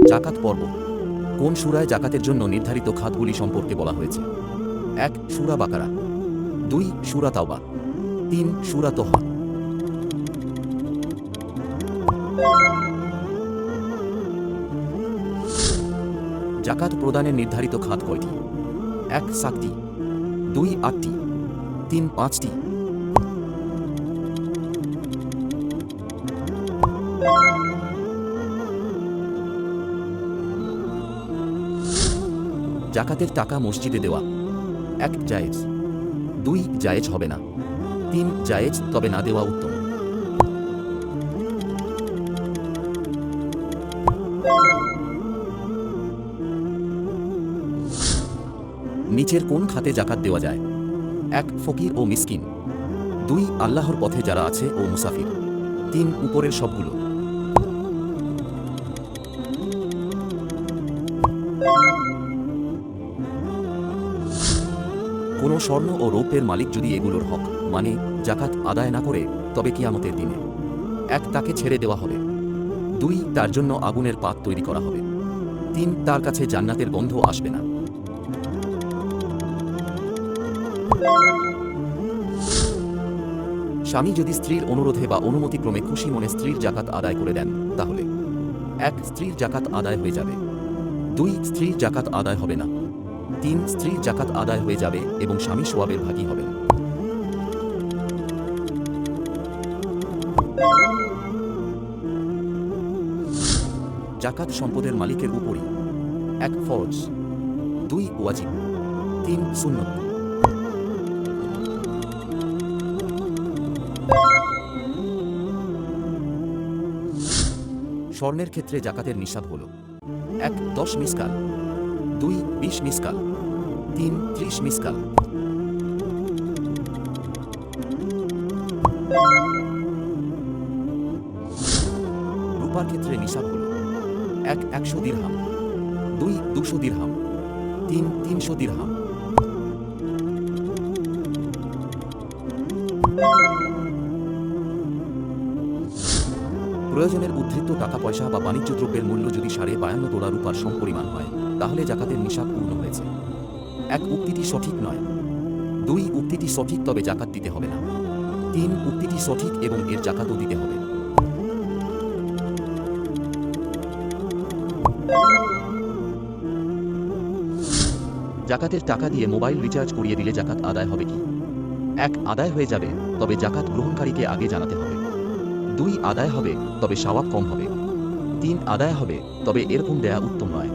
জাকাত পর্ব। কোন সূরায় জাকাতের জন্য নির্ধারিত খাতগুলি সম্পর্কে বলা হয়েছে? 1 সূরা বাকারা, 2 সূরা তাওবা, 3 সূরা তোহা। জাকাত প্রদানের নির্ধারিত খাত কয়টি? 1 7টি, 2 8টি, 3 5টি। জাকাতের টাকা মসজিদে দেওয়া। 1 জায়েজ, 2 জায়েজ হবে না, 3 জায়েজ তবে না দেওয়া উত্তম। নিচের কোন খাতে জাকাত দেওয়া যায়? 1 ফকির ও মিসকিন, 2 আল্লাহর পথে যারা আছে ও মুসাফির, 3 উপরের সবগুলো। কোনো স্বর্ণ ও রৌপ্যের মালিক যদি এগুলোর হক মানে জাকাত আদায় না করে, তবে কিয়ামতের দিনে 1 তাকে ছেড়ে দেওয়া হবে, 2 তার জন্য আগুনের পাত তৈরি করা হবে, 3 তার কাছে জান্নাতের গন্ধ আসবে না। স্বামী যদি স্ত্রীর অনুরোধে বা অনুমতিক্রমে খুশি মনে স্ত্রীর জাকাত আদায় করে দেন, তাহলে 1 স্ত্রীর জাকাত আদায় হয়ে যাবে, 2 স্ত্রীর জাকাত আদায় হবে না, 3 স্ত্রীর জাকাত আদায় হয়ে যাবে এবং স্বামী সওয়াবের ভাগী হবেন। জাকাত সম্পদের মালিকের উপরই 1 ফরজ, 2 ওয়াজিব, 3 সুন্নত। স্বর্ণের ক্ষেত্রে জাকাতের নিসাব হল 1 10 মিসকাল, 2 20 মিসকাল, 3 30 মিসকাল। রূপার ক্ষেত্রে নিসাব হল 1 100 দিরহাম, 2 200 দিরহাম, 3 300 দিরহাম। প্রয়োজনের উদ্ধৃত টাকা পয়সা বা বাণিজ্য দ্রব্যের মূল্য যদি $52 রূপার সমপরিমাণ হয়, তাহলে জাকাতের নিসাব পূর্ণ হয়েছে। 1 উক্তিটি সঠিক নয়, 2 উক্তিটি সঠিক তবে জাকাত দিতে হবে না, 3 উক্তিটি সঠিক এবং এর জাকাতও দিতে হবে। জাকাতের টাকা দিয়ে মোবাইল রিচার্জ করিয়ে দিলে জাকাত আদায় হবে কি? 1 আদায় হয়ে যাবে, তবে জাকাত গ্রহণকারীকে আগে জানাতে হবে, 2 আদায় হবে তবে সওয়াব কম হবে, 3 আদায় হবে তবে এরকম দেয়া উত্তম নয়।